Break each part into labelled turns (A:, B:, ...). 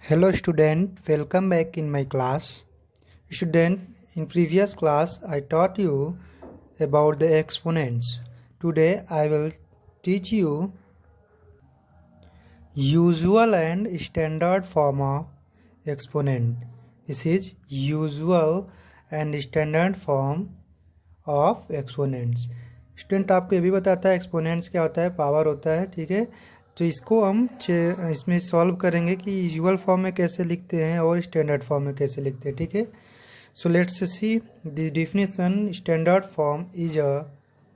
A: Hello student, welcome back in my class. Student, in previous class I taught you about the exponents. Today I will teach you usual and standard form of exponent. This is usual and standard form of exponents. Student आपको ये भी बताता है exponents क्या होता है, power होता है, ठीक है। तो इसको हम इसमें सॉल्व करेंगे कि यूजुअल फॉर्म में कैसे लिखते हैं और स्टैंडर्ड फॉर्म में कैसे लिखते हैं, ठीक है। So let's see the definition. Standard form is a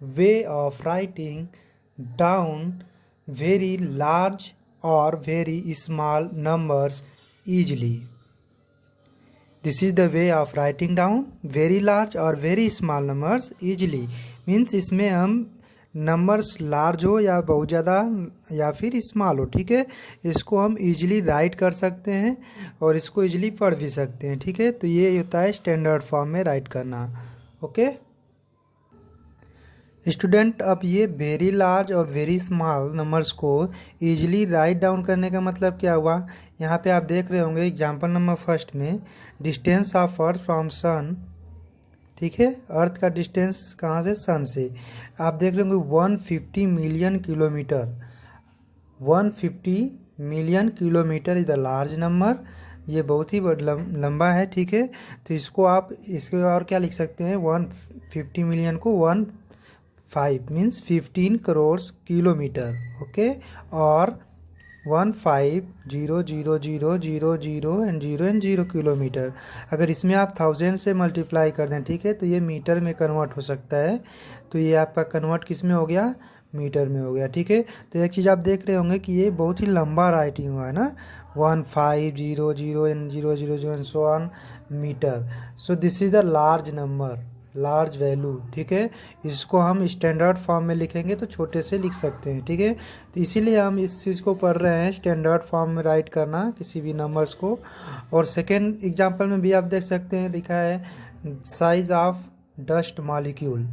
A: way of writing down very large और very small numbers easily. This is the way of writing down very large और very small numbers easily. Means इसमें हम numbers large हो या बहुत ज़्यादा या फिर स्मॉल हो, ठीक है, इसको हम इजीली राइट कर सकते हैं और इसको इजीली पढ़ भी सकते हैं, ठीक है। तो ये होता है स्टैंडर्ड फॉर्म में राइट करना। ओके स्टूडेंट, अब ये वेरी लार्ज और वेरी स्मॉल नंबर्स को इजीली राइट डाउन करने का मतलब क्या हुआ। यहाँ पे आप देख रहे होंगे एग्जांपल नंबर फर्स्ट में distance of earth from sun, ठीक है, अर्थ का डिस्टेंस कहाँ से, सन से। आप देख रहे होंगे 150 million kilometre. 150 million kilometre is the large number. ये बहुत ही लंबा है, ठीक है। तो इसको आप इसके और क्या लिख सकते हैं, 150 मिलियन को 15 मीन्स 15 करोड़ किलोमीटर, ओके। और 15,0,0,0,0 एंड 0 किलोमीटर। अगर इसमें आप 1000 से मल्टीप्लाई कर दें, ठीक है, तो ये मीटर में कन्वर्ट हो सकता है। तो ये आपका कन्वर्ट किस में हो गया, मीटर में हो गया, ठीक है। तो एक चीज़ आप देख रहे होंगे कि ये बहुत ही लंबा राइटिंग हुआ है ना, 1500 and 000 and so on meter. So this is the large number, large value, ठीक है। इसको हम स्टैंडर्ड फॉर्म में लिखेंगे तो छोटे से लिख सकते हैं, ठीक है। तो इसीलिए हम इस चीज़ को पढ़ रहे हैं, स्टैंडर्ड फॉर्म में राइट करना किसी भी नंबर्स को। और सेकेंड एग्जांपल में भी आप देख सकते हैं, लिखा है size of dust molecule.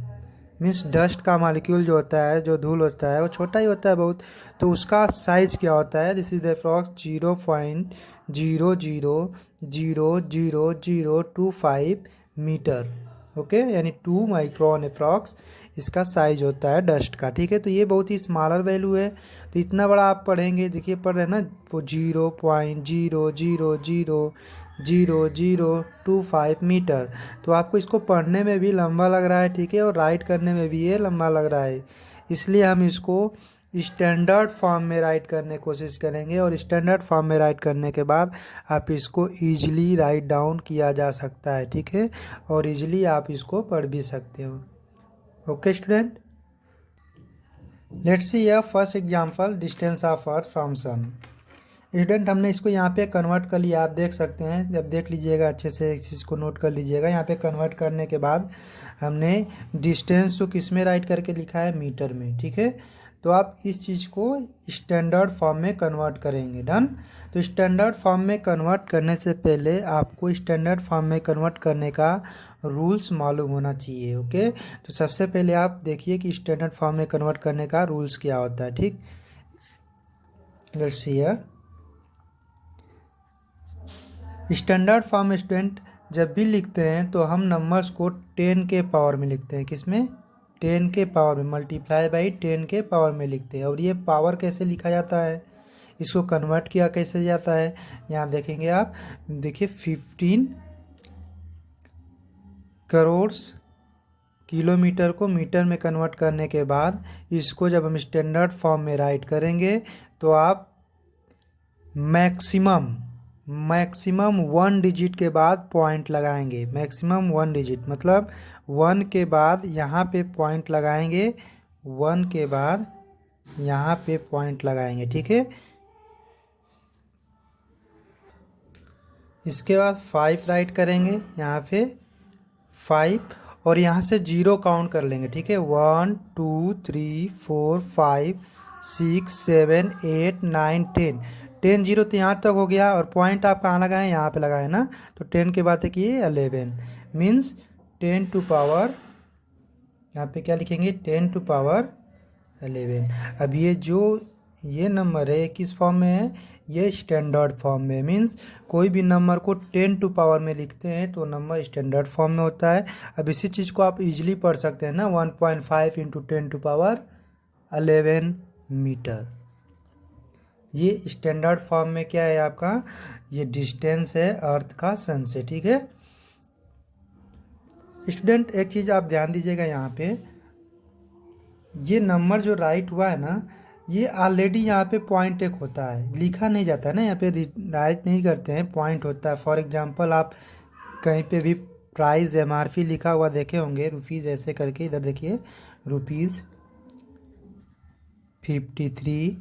A: Means dust का मॉलिक्यूल जो होता है, जो धूल होता है, वो छोटा ही होता है बहुत, तो उसका साइज क्या होता है। This is the approx 0.0000025 meter, okay, यानी 2 माइक्रोन अप्रॉक्स इसका साइज होता है डस्ट का, ठीक है। तो ये बहुत ही स्मॉलर वैल्यू है। तो इतना बड़ा आप पढ़ेंगे, देखिए पढ़ रहे हैं ना, 0.0000025 मीटर। तो आपको इसको पढ़ने में भी लंबा लग रहा है, ठीक है, और राइट करने में भी ये लंबा लग रहा है। इसलिए हम इसको स्टैंडर्ड फॉर्म में राइट करने की कोशिश करेंगे और स्टैंडर्ड फॉर्म में राइट करने के बाद आप इसको इजीली राइट डाउन किया जा सकता है, ठीक है, और इजीली आप इसको पढ़ भी सकते हो। Okay student, let's see your first example, distance of earth from sun. Student, हमने इसको यहाँ पे कन्वर्ट कर लिया, आप देख सकते हैं, जब देख लीजिएगा अच्छे से इस चीज़ को नोट कर लीजिएगा। यहाँ पे कन्वर्ट करने के बाद हमने डिस्टेंस को किस में राइट करके लिखा है, मीटर में, ठीक है। तो आप इस चीज़ को स्टैंडर्ड फॉर्म में कन्वर्ट करेंगे, डन। तो स्टैंडर्ड फॉर्म में कन्वर्ट करने से पहले आपको स्टैंडर्ड फॉर्म में कन्वर्ट करने का रूल्स मालूम होना चाहिए, ओके। तो सबसे पहले आप देखिए कि स्टैंडर्ड फॉर्म में कन्वर्ट करने का रूल्स क्या होता है, ठीक। Let's see here standard form. Student, जब भी लिखते हैं तो हम नंबर्स को 10 के पावर में लिखते हैं, किसमें, 10 के पावर में, मल्टीप्लाई बाई 10 के पावर में लिखते हैं। और ये पावर कैसे लिखा जाता है, इसको कन्वर्ट किया कैसे जाता है, यहाँ देखेंगे आप, देखिए 15 करोड़ किलोमीटर को मीटर में कन्वर्ट करने के बाद इसको जब हम स्टैंडर्ड फॉर्म में राइट करेंगे तो आप मैक्सिमम 1 डिजिट के बाद पॉइंट लगाएंगे। मैक्सिमम 1 डिजिट मतलब 1 के बाद यहाँ पे पॉइंट लगाएंगे, 1 के बाद यहाँ पे पॉइंट लगाएंगे, ठीक है। इसके बाद 5 राइट करेंगे यहाँ पे 5, और यहाँ से 0 काउंट कर लेंगे, ठीक है। 1 2 3 4 5 6 7 8 9 10 0 तो यहाँ तक हो गया। और पॉइंट आप कहाँ लगाएं, यहाँ पे लगाए ना, तो 10 के बाद कि 11 मीन्स 10 टू पावर, यहाँ पे क्या लिखेंगे, 10 टू पावर 11। अब ये जो ये नंबर है किस फॉर्म में है, ये स्टैंडर्ड फॉर्म में। मीन्स कोई भी नंबर को 10 टू पावर में लिखते हैं तो नंबर स्टैंडर्ड फॉर्म में होता है। अब इसी चीज़ को आप इजीली पढ़ सकते हैं ना, 1.5 इंटू 10 टू पावर 11 मीटर। ये स्टैंडर्ड फॉर्म में क्या है आपका, ये डिस्टेंस है अर्थ का सन से, ठीक है स्टूडेंट। एक चीज़ आप ध्यान दीजिएगा यहाँ पे, ये नंबर जो राइट हुआ है ना, ये ऑलरेडी यहाँ पे पॉइंट एक होता है, लिखा नहीं जाता है ना, यहाँ पे राइट नहीं करते हैं, पॉइंट होता है। फॉर एग्जांपल आप कहीं पे भी प्राइस MRP लिखा हुआ देखे होंगे, रुपीज़ ऐसे करके, इधर देखिए रुपीज़ 53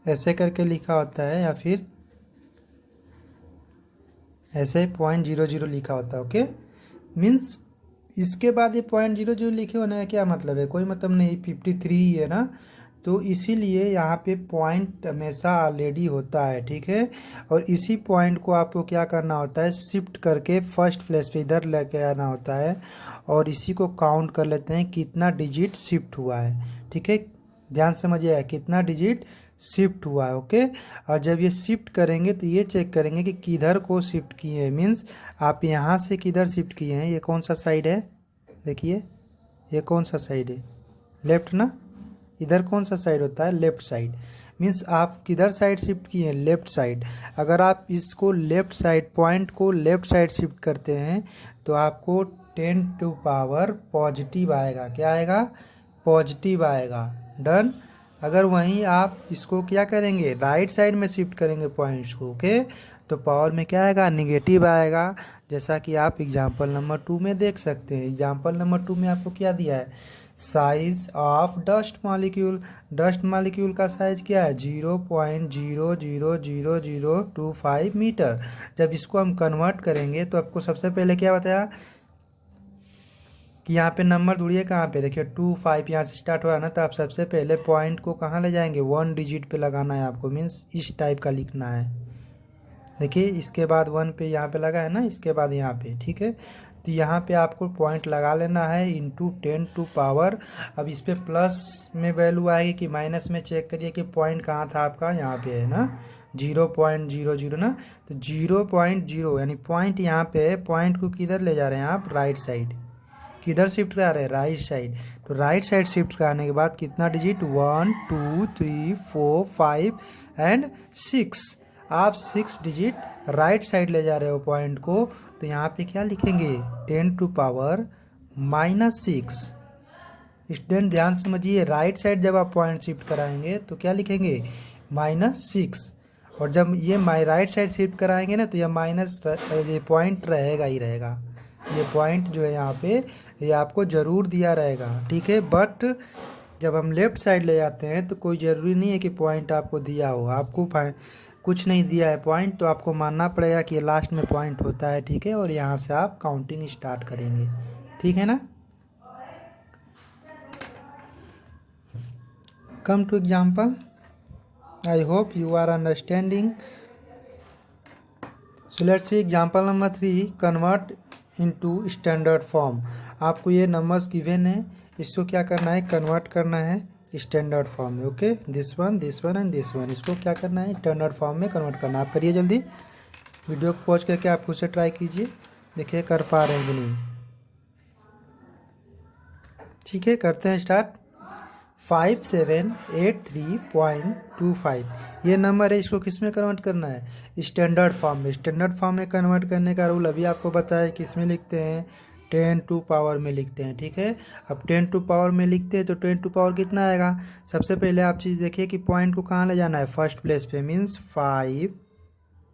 A: ऐसे करके लिखा होता है, या फिर ऐसे .00 लिखा होता है। ओके, मीन्स इसके बाद ये .00 लिखे होने का क्या मतलब है, कोई मतलब नहीं, 53 ही है ना, तो इसीलिए यहाँ पे पॉइंट हमेशा ऑलरेडी होता है, ठीक है। और इसी पॉइंट को आपको क्या करना होता है, शिफ्ट करके फर्स्ट प्लेस पे इधर लेके आना होता है, और इसी को काउंट कर लेते हैं कितना डिजिट शिफ्ट हुआ है, ठीक है। ध्यान समझिए कितना डिजिट शिफ्ट हुआ है। ओके, और जब ये शिफ्ट करेंगे तो ये चेक करेंगे कि किधर को शिफ्ट किए हैं। मीन्स आप यहाँ से किधर शिफ्ट किए हैं, ये कौन सा साइड है, देखिए ये कौन सा साइड है, लेफ्ट ना, इधर कौन सा साइड होता है, लेफ्ट साइड। मीन्स आप किधर साइड शिफ्ट किए हैं, लेफ्ट साइड। अगर आप इसको लेफ्ट साइड, पॉइंट को लेफ्ट साइड शिफ्ट करते हैं तो आपको 10 टू पावर पॉजिटिव आएगा, क्या आएगा, पॉजिटिव आएगा। डन। अगर वहीं आप इसको क्या करेंगे, राइट साइड में शिफ्ट करेंगे पॉइंट्स को, ओके, तो पावर में क्या आएगा, निगेटिव आएगा। जैसा कि आप एग्जाम्पल नंबर 2 में देख सकते हैं। एग्जाम्पल नंबर 2 में आपको क्या दिया है, size of dust molecule. Dust molecule का साइज क्या है, 0.0000025 मीटर। जब इसको हम कन्वर्ट करेंगे तो आपको सबसे पहले क्या बताया कि यहाँ पे नंबर ढूंढिए, कहाँ पे, देखिए 25 यहाँ से स्टार्ट हो रहा है ना, तो आप सबसे पहले पॉइंट को कहाँ ले जाएंगे, 1 डिजिट पे लगाना है आपको। मीन्स इस टाइप का लिखना है, देखिए इसके बाद 1 पे यहाँ पे लगा है ना, इसके बाद यहाँ पे, ठीक है। तो यहाँ पे आपको पॉइंट लगा लेना है इंटू 10 टू पावर। अब इस पे प्लस में वैल्यू आएगी कि माइनस में, चेक करिए कि पॉइंट कहाँ था आपका, यहाँ पे है ना 0.00 ना, तो 0.0 यानी पॉइंट यहाँ पे है। पॉइंट को किधर ले जा रहे हैं आप, राइट साइड। किधर शिफ्ट करा रहे हैं, राइट साइड। तो राइट साइड शिफ्ट कराने के बाद कितना डिजिट, 1 2 3 4 5 एंड 6। आप 6 डिजिट राइट साइड ले जा रहे हो पॉइंट को, तो यहाँ पे क्या लिखेंगे, 10 टू पावर -6। स्टूडेंट ध्यान समझिए, राइट साइड जब आप पॉइंट शिफ्ट कराएंगे तो क्या लिखेंगे, -6। और जब ये राइट साइड शिफ्ट कराएंगे ना, तो यह माइनस, ये पॉइंट रहेगा ही रहेगा। ये पॉइंट जो है यहाँ पे, ये आपको ज़रूर दिया रहेगा, ठीक है। बट जब हम लेफ़्ट साइड ले जाते हैं तो कोई ज़रूरी नहीं है कि पॉइंट आपको दिया हो। आपको कुछ नहीं दिया है पॉइंट, तो आपको मानना पड़ेगा कि ये लास्ट में पॉइंट होता है, ठीक है। और यहाँ से आप काउंटिंग स्टार्ट करेंगे, ठीक है ना। Come to example, I hope you are understanding. So let's see example number 3, convert into standard form. आपको ये नंबर्स गिवन है, इसको क्या करना है, कन्वर्ट करना है स्टैंडर्ड फॉर्म में। Okay, this one and this one, इसको क्या करना है, स्टैंडर्ड फॉर्म में कन्वर्ट करना है। आप करिए जल्दी, वीडियो को पॉज करके आप खुद से ट्राई कीजिए, देखिए कर पा रहे हैं कि नहीं। ठीक है, करते हैं स्टार्ट। 5783.25 ये नंबर है, इसको किस में कन्वर्ट करना है, स्टैंडर्ड फॉर्म में। स्टैंडर्ड फॉर्म में कन्वर्ट करने का रूल अभी आपको बताया, किस में लिखते हैं, 10 टू पावर में लिखते हैं, ठीक है। अब 10 टू पावर में लिखते हैं तो 10 टू पावर कितना आएगा, सबसे पहले आप चीज़ देखिए कि पॉइंट को कहाँ ले जाना है, फर्स्ट प्लेस पे, मीन्स 5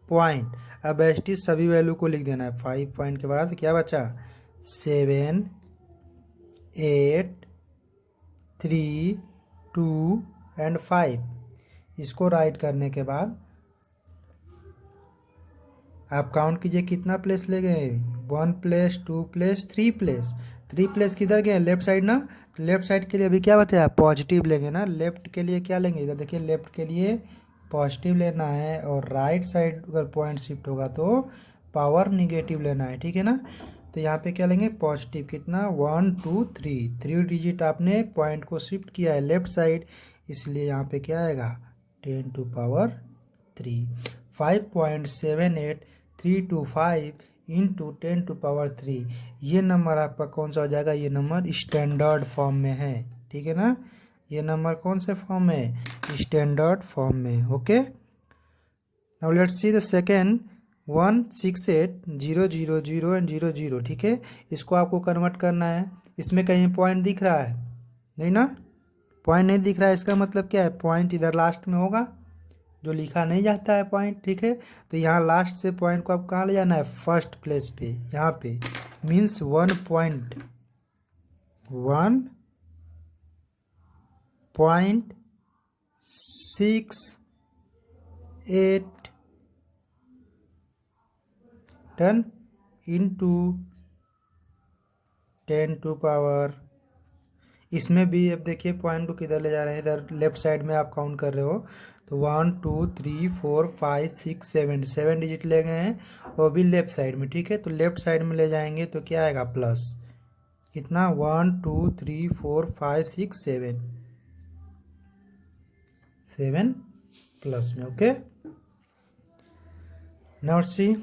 A: पॉइंट। अब एस सभी वैल्यू को लिख देना है। 5 पॉइंट के बाद क्या बचा, 7 8 3 2 एंड 5। इसको राइट करने के बाद आप काउंट कीजिए कितना प्लेस ले गए, 1 प्लेस 2 प्लेस 3 प्लेस। 3 प्लेस किधर गए, लेफ्ट साइड ना। लेफ्ट साइड के लिए अभी क्या बताया, पॉजिटिव लेंगे ना। लेफ्ट के लिए क्या लेंगे, इधर देखिए लेफ्ट के लिए पॉजिटिव लेना है, और राइट साइड अगर पॉइंट शिफ्ट होगा तो पावर निगेटिव लेना है, ठीक है ना। तो यहाँ पे क्या लेंगे, पॉजिटिव कितना, 1 2 3 डिजिट आपने पॉइंट को शिफ्ट किया है लेफ्ट साइड, इसलिए यहाँ पे क्या आएगा 10⁻3। 5.78325 इंटू 10⁻3, ये नंबर आपका कौन सा हो जाएगा, ये नंबर स्टैंडर्ड फॉर्म में है, ठीक है ना। ये नंबर कौन से फॉर्म में है, स्टैंडर्ड फॉर्म में। Okay, now let's see the second 168,000 and 00, ठीक है। इसको आपको कन्वर्ट करना है। इसमें कहीं पॉइंट दिख रहा है नहीं ना, पॉइंट नहीं दिख रहा है, इसका मतलब क्या है, पॉइंट इधर लास्ट में होगा, जो लिखा नहीं जाता है पॉइंट, ठीक है। तो यहाँ लास्ट से पॉइंट को आप कहाँ ले जाना है, फर्स्ट प्लेस पे, यहाँ पे मीन्स 1.68 टन इंटू 10⁻, इसमें भी अब देखिए पॉइंट को किधर ले जा रहे हैं, इधर लेफ्ट साइड में आप काउंट कर रहे हो, तो 1 2 3 4 5 6 7 डिजिट ले गए हैं, वो भी लेफ्ट साइड में, ठीक है। तो लेफ्ट साइड में ले जाएंगे तो क्या आएगा, प्लस कितना 1 2 3 4 5 6 7 प्लस में। Okay, now see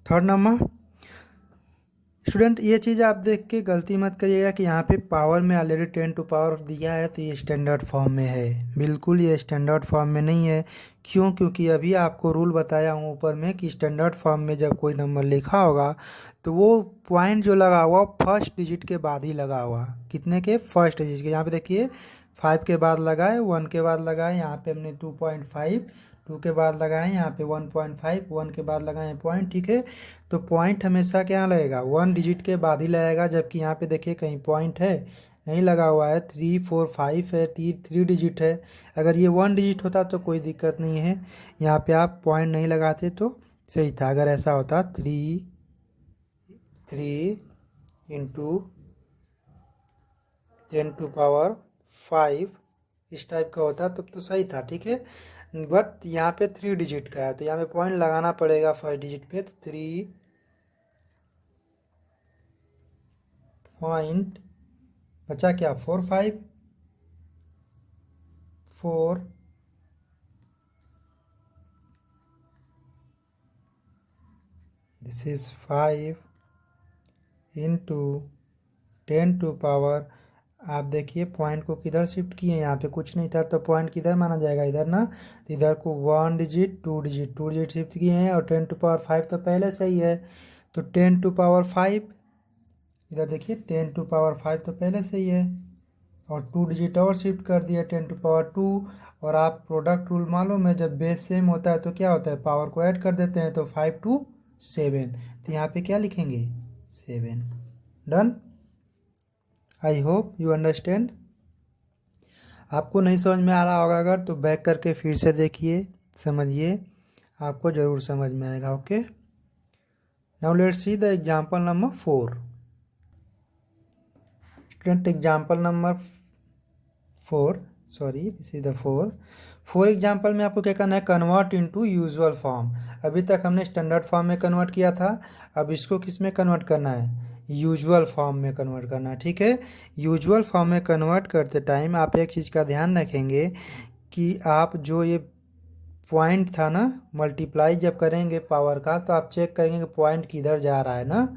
A: third number. Student ये चीज़ आप देख के गलती मत करिएगा कि यहाँ पे पावर में ऑलरेडी 10⁻⁴ दिया है तो ये स्टैंडर्ड फॉर्म में है, बिल्कुल ये स्टैंडर्ड फॉर्म में नहीं है। क्यों, क्योंकि अभी आपको रूल बताया हूँ ऊपर में कि स्टैंडर्ड फॉर्म में जब कोई नंबर लिखा होगा तो वो पॉइंट जो लगा हुआ फर्स्ट डिजिट के बाद ही लगा हुआ, कितने के, फर्स्ट डिजिट के। यहाँ पे देखिए 5 के बाद लगाए, 1 के बाद लगाए, यहाँ पे हमने 2.5, 2 के बाद लगाए, यहाँ पे 1.5, 1 के बाद लगाए पॉइंट, ठीक है। तो पॉइंट हमेशा क्या लगेगा, 1 डिजिट के बाद ही लगेगा, जबकि यहाँ पे देखिए कहीं पॉइंट है नहीं लगा हुआ है, 3 4 5 है, 3 डिजिट है। अगर ये 1 डिजिट होता तो कोई दिक्कत नहीं है, यहाँ पे आप पॉइंट नहीं लगाते तो सही था। अगर ऐसा होता 3 इंटू 10⁻⁵ इस टाइप का होता तो सही था, ठीक है। बट यहाँ पे 3 डिजिट का है तो यहाँ पे पॉइंट लगाना पड़ेगा फर्स्ट डिजिट पे, तो 3 पॉइंट बचा क्या, 4 5 4 दिस इज 5 इंटू 10⁻, आप देखिए पॉइंट को किधर शिफ्ट किए, यहाँ पे कुछ नहीं था तो पॉइंट किधर माना जाएगा, इधर ना। तो इधर को 1 डिजिट 2 डिजिट शिफ्ट किए हैं, और 10⁻⁵ तो पहले से ही है, तो 10⁻⁵, इधर देखिए 10⁻⁵ तो पहले से ही है, और 2 डिजिट और शिफ्ट कर दिया 10⁻²। और आप प्रोडक्ट रूल मालूम है, जब बेस सेम होता है तो क्या होता है, पावर को ऐड कर देते हैं, तो 5 2 7, तो यहाँ पे क्या लिखेंगे 7। Done, I hope you understand. आपको नहीं समझ में आ रहा होगा अगर, तो बैक करके फिर से देखिए, समझिए, आपको ज़रूर समझ में आएगा। Okay, now let's see the example number 4। Student example number 4, sorry this is the 4 example में आपको क्या करना है, कन्वर्ट इनटू यूजुअल फॉर्म। अभी तक हमने स्टैंडर्ड फॉर्म में कन्वर्ट किया था, अब इसको किस में कन्वर्ट करना है, यूजुअल फॉर्म में कन्वर्ट करना है, ठीक है। यूजुअल फॉर्म में कन्वर्ट करते टाइम आप एक चीज़ का ध्यान रखेंगे कि आप जो ये पॉइंट था ना, मल्टीप्लाई जब करेंगे पावर का, तो आप चेक करेंगे कि पॉइंट किधर जा रहा है ना,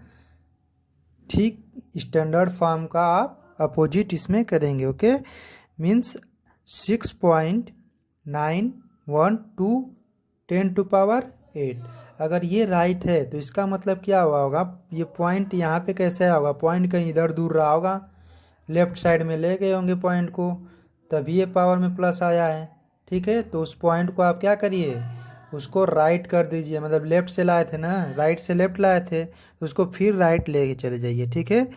A: ठीक स्टैंडर्ड फॉर्म का आप अपोजिट इसमें करेंगे। ओके, मीन्स 6.912 10⁸ अगर ये राइट है तो इसका मतलब क्या हुआ होगा, ये पॉइंट यहाँ पे कैसे आया होगा, पॉइंट कहीं इधर दूर रहा होगा, लेफ्ट साइड में ले गए होंगे पॉइंट को, तभी ये पावर में प्लस आया है, ठीक है। तो उस पॉइंट को आप क्या करिए, उसको राइट कर दीजिए, मतलब लेफ्ट से लाए थे ना, राइट से लेफ्ट लाए थे, तो उसको फिर राइट लेके चले जाइए, ठीक है।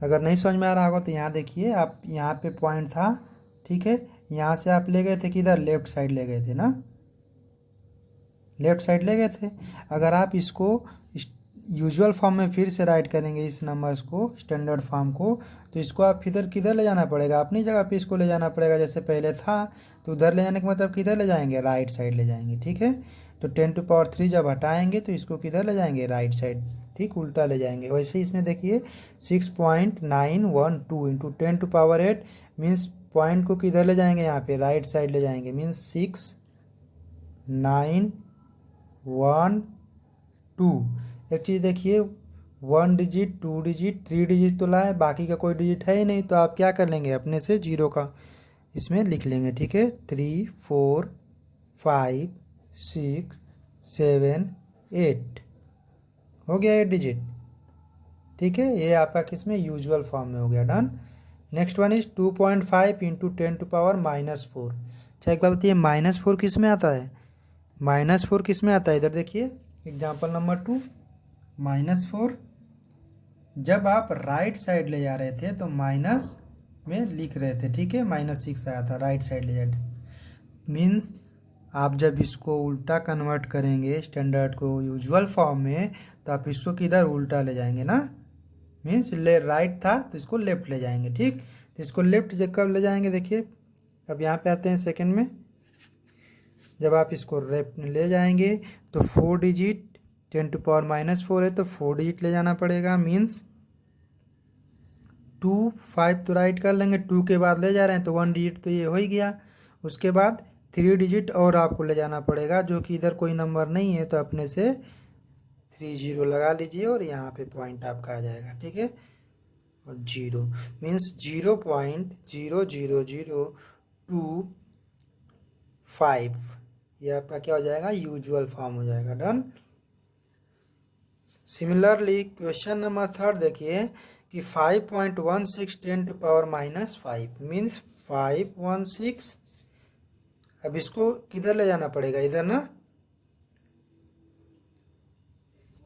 A: अगर नहीं समझ में आ रहा होगा तो यहाँ देखिए, आप यहाँ पे पॉइंट था, ठीक है, यहाँ से आप ले गए थे किधर, लेफ्ट साइड ले गए थे ना, लेफ्ट साइड ले गए थे। अगर आप इसको यूजुअल फॉर्म में फिर से राइट करेंगे इस नंबर्स को, स्टैंडर्ड फॉर्म को, तो इसको आप किधर किधर ले जाना पड़ेगा, अपनी जगह पे इसको ले जाना पड़ेगा, जैसे पहले था। तो उधर ले जाने का मतलब किधर ले जाएंगे, राइट साइड ले जाएंगे, ठीक है। तो 10⁻³ जब हटाएंगे तो इसको किधर ले जाएंगे, राइट साइड, ठीक, उल्टा ले जाएंगे। वैसे इसमें देखिए 6.912 इंटू 10⁸ मीन्स पॉइंट को किधर ले जाएंगे, यहाँ पे राइट साइड ले जाएंगे, मीन्स 6 9 1 2। एक चीज़ देखिए, 1 डिजिट 2 डिजिट 3 डिजिट तो लाए, बाकी का कोई डिजिट है ही नहीं, तो आप क्या कर लेंगे, अपने से जीरो का इसमें लिख लेंगे, ठीक है। 3 4 5 6 7 8 हो गया 8 डिजिट, ठीक है। ये आपका किस में, यूजुअल फॉर्म में हो गया, done. Next one is 2.5 into 10⁻⁻4। अच्छा एक बात बताइए, -4 किस में आता है, -4 किस में आता है, इधर देखिए एग्जाम्पल नंबर 2। -4 जब आप राइट साइड ले जा रहे थे तो माइनस में लिख रहे थे, ठीक है, -6 आया था, राइट साइड ले जाते मीन्स आप जब इसको उल्टा कन्वर्ट करेंगे स्टैंडर्ड को यूजुअल फॉर्म में, तो आप इसको किधर उल्टा ले जाएंगे ना, मीन्स ले राइट था तो इसको लेफ्ट ले जाएंगे, ठीक। तो इसको लेफ्ट जब कब ले जाएंगे, देखिए अब यहाँ पे आते हैं सेकंड में। जब आप इसको लेफ्ट ले जाएंगे तो 4 डिजिट 10⁻⁻4 है तो 4 डिजिट ले जाना पड़ेगा, मीन्स 2 5 तो राइट कर लेंगे, 2 के बाद ले जा रहे हैं तो 1 डिजिट तो ये हो ही गया। उसके बाद 3 डिजिट और आपको ले जाना पड़ेगा, जो कि इधर कोई नंबर नहीं है, तो अपने से 3 0 लगा लीजिए और यहाँ पे पॉइंट आपका आ जाएगा, ठीक है। और 0 मीन्स 0.00025, ये आपका क्या हो जाएगा, यूजुअल फॉर्म हो जाएगा, डन। सिमिलरली क्वेश्चन नंबर 3 देखिए कि 5.16 10⁻⁻5 मीन्स 516। अब इसको किधर ले जाना पड़ेगा, इधर ना,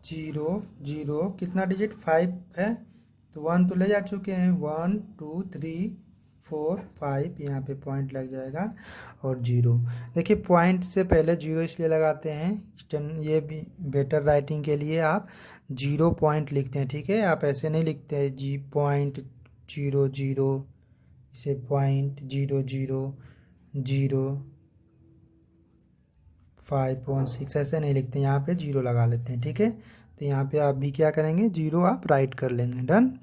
A: 0 0 कितना डिजिट 5 है तो 1 तो ले जा चुके हैं, 1 2 3 4 5 यहाँ पे पॉइंट लग जाएगा और 0। देखिए पॉइंट से पहले 0 इसलिए लगाते हैं, ये भी बेटर राइटिंग के लिए आप 0 पॉइंट लिखते हैं, ठीक है। आप ऐसे नहीं लिखते हैं .00, इसे .000516 ऐसे नहीं लिखते, यहाँ पे 0 लगा लेते हैं, ठीक है। तो यहाँ पे आप भी क्या करेंगे, 0 आप राइट कर लेंगे, डन।